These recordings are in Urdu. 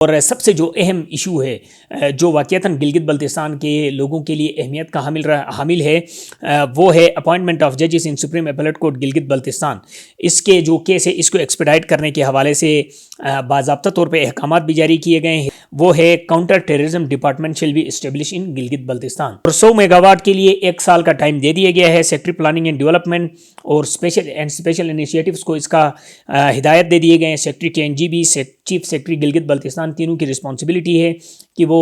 اور سب سے جو اہم ایشو ہے جو واقعتاً گلگت بلتستان کے لوگوں کے لیے اہمیت کا حامل ہے وہ ہے اپوائنٹمنٹ آف ججز in supreme appellate court Gilgit Baltistan. اس کے جو کیس ہے اس کو ایکسپیڈائٹ کرنے کے حوالے سے باضابطہ طور پہ احکامات بھی جاری کیے گئے ہیں۔ وہ ہے counter terrorism department shall be establish in Gilgit Baltistan, اور 100 میگا واٹ کے لیے 1 سال کا ٹائم دے دیا گیا ہے۔ سیکٹری پلاننگ اینڈ ڈیولپمنٹ اور اسپیشل انیشیٹوز کو اس کا ہدایت دے دیے گئے ہیں۔ سیکٹری کے N G B, chief secretary Gilgit Baltistan, تینوں کی رسپانسبلٹی ہے کہ وہ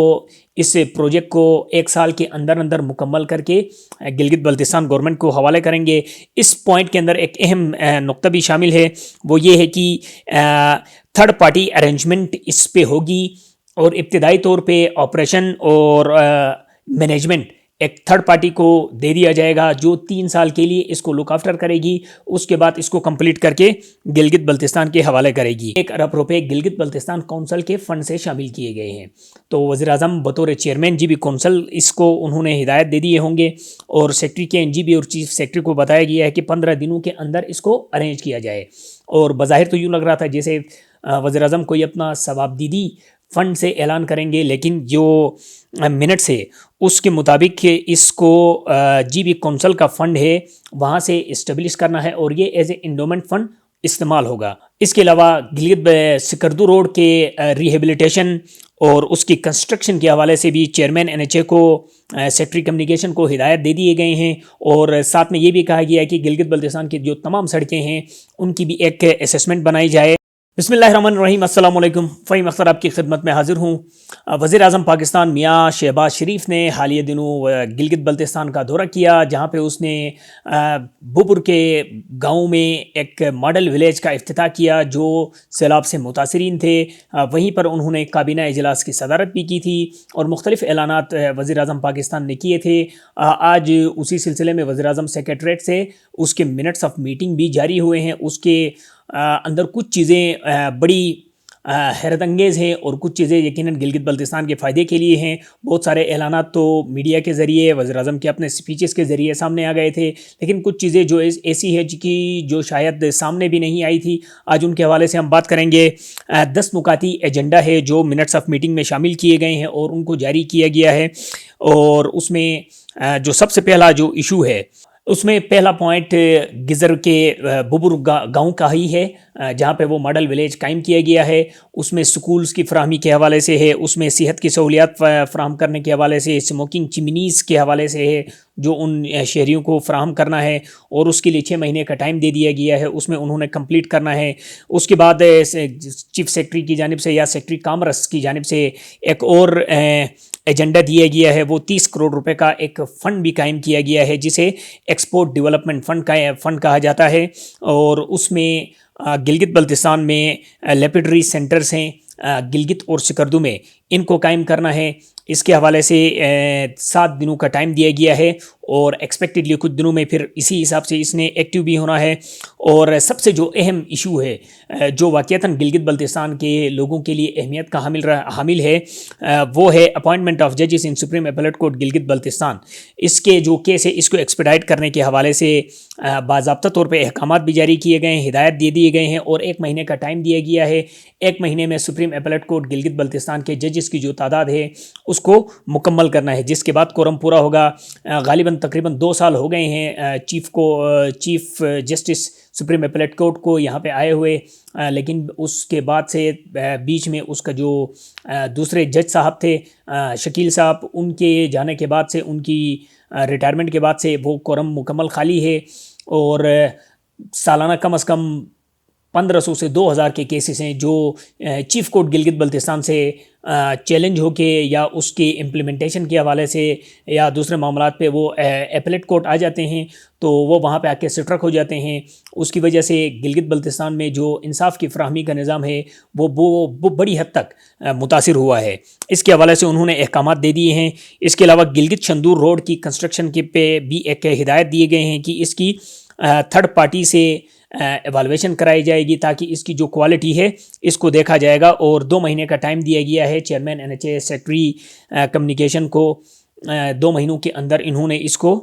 اس پروجیکٹ کو 1 سال کے اندر مکمل کر کے گلگت بلتستان گورنمنٹ کو حوالے کریں گے۔ اس پوائنٹ کے اندر ایک اہم نقطہ بھی شامل ہے، وہ یہ ہے کہ تھرڈ پارٹی ارینجمنٹ اس پہ ہوگی، اور ابتدائی طور پہ آپریشن اور مینجمنٹ ایک تھرڈ پارٹی کو دے دیا جائے گا جو 3 سال کے لیے اس کو لک آفٹر کرے گی، اس کے بعد اس کو کمپلیٹ کر کے گلگت بلتستان کے حوالے کرے گی۔ 1 ارب روپے گلگت بلتستان کونسل کے فنڈ سے شامل کیے گئے ہیں، تو وزیر اعظم بطور چیئرمین جی بی کونسل اس کو انہوں نے ہدایت دے دیے ہوں گے، اور سیکٹری کے این جی بی اور چیف سیکٹری کو بتایا گیا ہے کہ 15 دنوں کے اندر اس کو ارینج کیا جائے۔ اور بظاہر تو یوں لگ رہا تھا جیسے وزیر اعظم کوئی اپنا ثوابدیدی فنڈ سے اعلان کریں گے، لیکن جو منٹس ہے اس کے مطابق اس کو جی بی کونسل کا فنڈ ہے وہاں سے اسٹیبلش کرنا ہے، اور یہ ایز اے انڈومنٹ فنڈ استعمال ہوگا۔ اس کے علاوہ گلگت سکردو روڈ کے ریہیبلیٹیشن اور اس کی کنسٹرکشن کے حوالے سے بھی چیئرمین این ایچ اے کو، سیکٹری کمیونیکیشن کو ہدایت دے دیے گئے ہیں، اور ساتھ میں یہ بھی کہا گیا ہے کہ گلگت بلتستان کی جو تمام سڑکیں ہیں ان کی بھی ایک اسیسمنٹ بنائی جائے۔ بسم اللہ الرحمن الرحیم، السلام علیکم۔ فہیم اختر آپ کی خدمت میں حاضر ہوں۔ وزیر اعظم پاکستان میاں شہباز شریف نے حالیہ دنوں گلگت بلتستان کا دورہ کیا، جہاں پہ اس نے بوبر کے گاؤں میں ایک ماڈل ولیج کا افتتاح کیا جو سیلاب سے متاثرین تھے۔ وہیں پر انہوں نے کابینہ اجلاس کی صدارت بھی کی تھی، اور مختلف اعلانات وزیر اعظم پاکستان نے کیے تھے۔ آج اسی سلسلے میں وزیر اعظم سیکریٹریٹ سے اس کے منٹس آف میٹنگ بھی جاری ہوئے ہیں۔ اس کے اندر کچھ چیزیں بڑی حیرت انگیز ہیں، اور کچھ چیزیں یقیناً گلگت بلتستان کے فائدے کے لیے ہیں۔ بہت سارے اعلانات تو میڈیا کے ذریعے، وزیر اعظم کے اپنے سپیچز کے ذریعے سامنے آ گئے تھے، لیکن کچھ چیزیں جو ایسی ہے کہ جو شاید سامنے بھی نہیں آئی تھی، آج ان کے حوالے سے ہم بات کریں گے۔ 10 نکاتی ایجنڈا ہے جو منٹس آف میٹنگ میں شامل کیے گئے ہیں اور ان کو جاری کیا گیا ہے، اور اس میں جو سب سے پہلا جو ایشو ہے اس میں پہلا پوائنٹ گزر کے بوبر گاؤں کا ہی ہے، جہاں پہ وہ ماڈل ولیج قائم کیا گیا ہے۔ اس میں سکولز کی فراہمی کے حوالے سے ہے، اس میں صحت کی سہولیات فراہم کرنے کے حوالے سے، اسموکنگ چمنیز کے حوالے سے ہے جو ان شہریوں کو فراہم کرنا ہے، اور اس کے لیے 6 مہینے کا ٹائم دے دیا گیا ہے، اس میں انہوں نے کمپلیٹ کرنا ہے۔ اس کے بعد چیف سیکٹری کی جانب سے یا سیکٹری کامرس کی جانب سے ایک اور ایجنڈا دیا گیا ہے، وہ 30 کروڑ روپے کا ایک فنڈ بھی قائم کیا گیا ہے جسے ایکسپورٹ ڈیولپمنٹ فنڈ کہا جاتا ہے، اور اس میں گلگت بلتستان میں لیپیڈری سینٹرز ہیں گلگت اور سکردو میں، ان کو قائم کرنا ہے۔ اس کے حوالے سے 7 دنوں کا ٹائم دیا گیا ہے، اور ایکسپیکٹڈلی کچھ دنوں میں پھر اسی حساب سے اس نے ایکٹیو بھی ہونا ہے۔ اور سب سے جو اہم ایشو ہے جو واقعتاً گلگت بلتستان کے لوگوں کے لیے اہمیت کا حامل ہے وہ ہے اپوائنٹمنٹ آف ججز in supreme appellate court Gilgit Baltistan. اس کے جو کیس ہے اس کو ایکسپیڈائٹ کرنے کے حوالے سے باضابطہ طور پہ احکامات بھی جاری کیے گئے ہیں، ہدایت دے دیے گئے ہیں، اور 1 مہینے کا ٹائم دیا گیا ہے۔ 1 مہینے میں supreme appellate court Gilgit Baltistan کے ججز کی جو تعداد ہے اس کو مکمل کرنا ہے، جس کے بعد کورم پورا ہوگا۔ غالباً تقریباً 2 سال ہو گئے ہیں chief justice supreme appellate court کو یہاں پہ آئے ہوئے، لیکن اس کے بعد سے بیچ میں اس کا جو دوسرے جج صاحب تھے شکیل صاحب، ان کے جانے کے بعد سے، ان کی ریٹائرمنٹ کے بعد سے وہ کورم مکمل خالی ہے، اور سالانہ کم از کم 1500 سے 2000 کے کیسز ہیں جو چیف کورٹ گلگت بلتستان سے چیلنج ہو کے یا اس کے امپلیمنٹیشن کے حوالے سے یا دوسرے معاملات پہ وہ اپیلیٹ کورٹ آ جاتے ہیں، تو وہ وہاں پہ آ کے سٹرک ہو جاتے ہیں۔ اس کی وجہ سے گلگت بلتستان میں جو انصاف کی فراہمی کا نظام ہے وہ بڑی حد تک متاثر ہوا ہے۔ اس کے حوالے سے انہوں نے احکامات دے دیے ہیں۔ اس کے علاوہ گلگت شندور روڈ کی کنسٹرکشن کے پہ بھی ایک ہدایت دیے گئے ہیں کہ اس کی تھرڈ پارٹی سے ایوالویشن کرائی جائے گی، تاکہ اس کی جو کوالٹی ہے اس کو دیکھا جائے گا، اور 2 مہینے کا ٹائم دیا گیا ہے chairman N H A secretary communication کو۔ 2 مہینوں کے اندر انہوں نے اس کو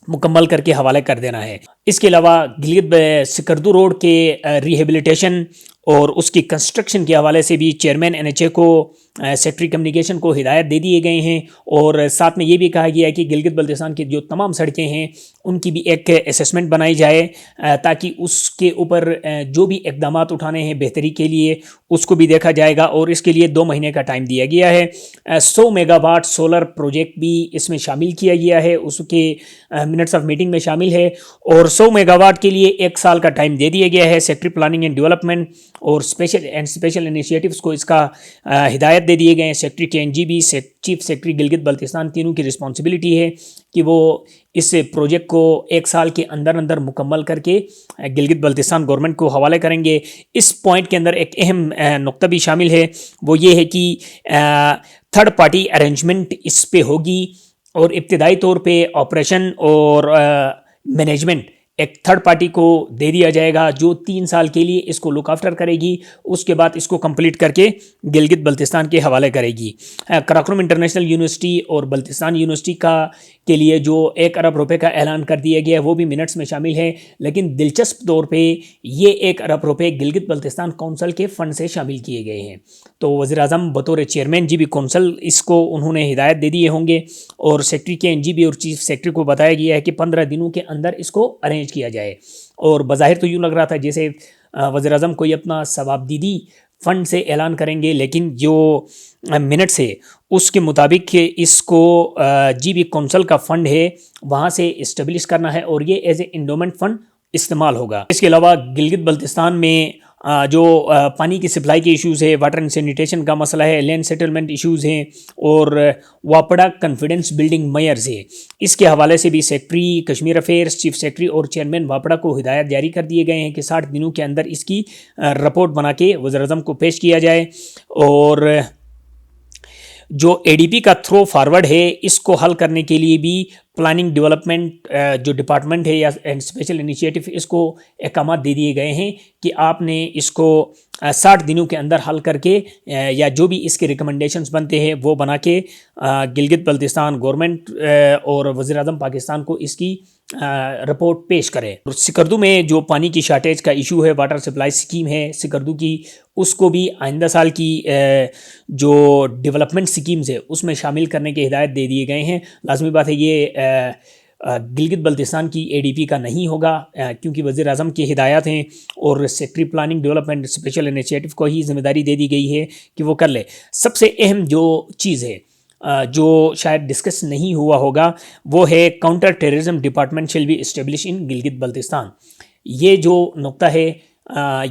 مکمل کر کے حوالے کر دینا ہے۔ اس کے علاوہ گلگت سکردو روڈ کے ریہیبلیٹیشن اور اس کی کنسٹرکشن کے حوالے سے بھی چیئرمین NHA کو سیکٹری کمیونیکیشن کو ہدایت دے دیے گئے ہیں، اور ساتھ میں یہ بھی کہا گیا ہے کہ گلگت بلتستان کی جو تمام سڑکیں ہیں ان کی بھی ایک اسیسمنٹ بنائی جائے تاکہ اس کے اوپر جو بھی اقدامات اٹھانے ہیں بہتری کے لیے اس کو بھی دیکھا جائے گا، اور اس کے لیے 2 مہینے کا ٹائم دیا گیا ہے۔ 100 میگا واٹ سولر پروجیکٹ بھی اس میں شامل کیا گیا ہے، اس کے منٹس آف میٹنگ میں شامل ہے، اور 100 میگا واٹ کے لیے 1 سال کا ٹائم دے دیا گیا ہے۔ سیکٹری پلاننگ اینڈ ڈیولپمنٹ اور اسپیشل انیشیٹوز کو اس کا ہدایت دے دیے گئے ہیں۔ Secretary KNGB، chief secretary Gilgit Baltistan, تینوں کی رسپانسبلٹی ہے کہ وہ اس پروجیکٹ کو 1 سال کے اندر مکمل کر کے گلگت بلتستان گورنمنٹ کو حوالے کریں گے۔ اس پوائنٹ کے اندر ایک اہم نقطہ بھی شامل ہے، وہ یہ ہے کہ تھرڈ پارٹی ارینجمنٹ اس پہ ہوگی، اور ابتدائی طور پہ آپریشن اور مینجمنٹ ایک تھرڈ پارٹی کو دے دیا جائے گا جو 3 سال کے لیے اس کو لک آفٹر کرے گی، اس کے بعد اس کو کمپلیٹ کر کے گلگت بلتستان کے حوالے کرے گی۔ قراقرم انٹرنیشنل یونیورسٹی اور بلتستان یونیورسٹی کے لیے جو 1 ارب روپے کا اعلان کر دیا گیا ہے وہ بھی منٹس میں شامل ہے، لیکن دلچسپ طور پہ یہ 1 ارب روپے گلگت بلتستان کونسل کے فنڈ سے شامل کیے گئے ہیں۔ تو وزیر اعظم بطور چیئرمین GB کونسل اس کو انہوں نے ہدایت دے دیے ہوں گے، اور سیکٹری KNGB اور چیف سیکٹری کو بتایا گیا ہے کہ 15 دنوں کے اندر اس کو ارینج کیا جائے، اور بظاہر تو یوں لگ رہا تھا جیسے وزیر اعظم کوئی اپنا ثوابدیدی فنڈ سے اعلان کریں گے، لیکن جو منٹس ہے اس کے مطابق اس کو GB کونسل کا فنڈ ہے وہاں سے اسٹیبلش کرنا ہے، اور یہ ایز اے انڈومنٹ فنڈ استعمال ہوگا۔ اس کے علاوہ گلگت بلتستان میں جو پانی کی سپلائی کے ایشوز ہے، واٹر اینڈ سینیٹیشن کا مسئلہ ہے، لینڈ سیٹلمنٹ ایشوز ہیں، اور واپڑا کانفیڈنس بلڈنگ میئرز ہے، اس کے حوالے سے بھی secretary Kashmir affairs, chief secretary اور چیئرمین واپڑا کو ہدایت جاری کر دیے گئے ہیں کہ 60 دنوں کے اندر اس کی رپورٹ بنا کے وزیر اعظم کو پیش کیا جائے، اور جو ADP کا تھرو فارورڈ ہے اس کو حل کرنے کے لیے بھی پلاننگ ڈیولپمنٹ جو ڈپارٹمنٹ ہے یا اسپیشل انیشیٹو، اس کو احکامات دے دیے گئے ہیں کہ آپ نے اس کو 60 دنوں کے اندر حل کر کے یا جو بھی اس کے ریکمنڈیشنز بنتے ہیں وہ بنا کے گلگت بلتستان گورنمنٹ اور وزیر اعظم پاکستان کو اس کی رپورٹ پیش کرے۔ اور سکردو میں جو پانی کی شارٹیج کا ایشو ہے، واٹر سپلائی سکیم ہے سکردو کی، اس کو بھی آئندہ سال کی جو ڈیولپمنٹ سکیمز ہے اس میں شامل کرنے کی ہدایت دے دیے گئے ہیں۔ لازمی بات ہے یہ گلگت بلتستان کی ADP کا نہیں ہوگا کیونکہ وزیر اعظم کی ہدایات ہیں، اور secretary planning development special initiative کو ہی ذمہ داری دے دی گئی ہے کہ وہ کر لے۔ سب سے اہم جو چیز ہے جو شاید ڈسکس نہیں ہوا ہوگا وہ ہے counter terrorism department shall be establish in Gilgit Baltistan. یہ جو نقطہ ہے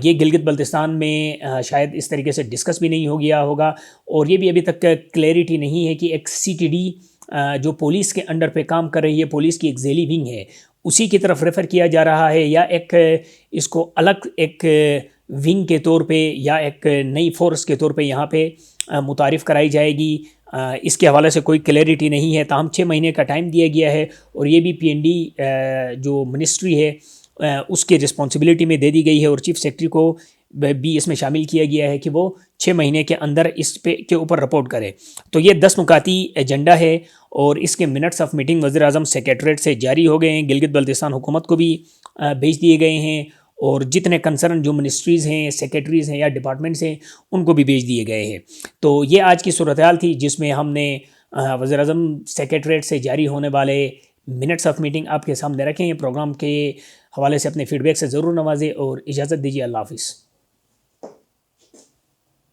یہ گلگت بلتستان میں شاید اس طریقے سے ڈسکس بھی نہیں ہو گیا ہوگا، اور یہ بھی ابھی تک کلیئرٹی نہیں ہے کہ ایک CTD جو پولیس کے انڈر پہ کام کر رہی ہے، پولیس کی ایک ذیلی ونگ ہے، اسی کی طرف ریفر کیا جا رہا ہے، یا ایک اس کو الگ ایک ونگ کے طور پہ یا ایک نئی فورس کے طور پہ یہاں پہ متعارف کرائی جائے گی۔ اس کے حوالے سے کوئی کلیئرٹی نہیں ہے، تاہم 6 مہینے کا ٹائم دیا گیا ہے، اور یہ بھی PND جو منسٹری ہے اس کی رسپانسبلٹی میں دے دی گئی ہے، اور چیف سیکٹری کو بھی اس میں شامل کیا گیا ہے کہ وہ 6 مہینے کے اندر اس پہ کے اوپر رپورٹ کرے۔ تو یہ 10 نکاتی ایجنڈا ہے، اور اس کے منٹس آف میٹنگ وزیر اعظم سیکریٹریٹ سے جاری ہو گئے ہیں، گلگت بلتستان حکومت کو بھی بھیج دیے گئے ہیں، اور جتنے کنسرن جو منسٹریز ہیں، سیکریٹریز ہیں یا ڈپارٹمنٹس ہیں ان کو بھی بھیج دیے گئے ہیں۔ تو یہ آج کی صورتحال تھی جس میں ہم نے وزیر اعظم سیکریٹریٹ سے جاری ہونے والے منٹس آف میٹنگ آپ کے سامنے رکھیں۔ پروگرام کے حوالے سے اپنے فیڈ بیک سے ضرور نوازیں، اور اجازت دیجیے۔ اللہ حافظ۔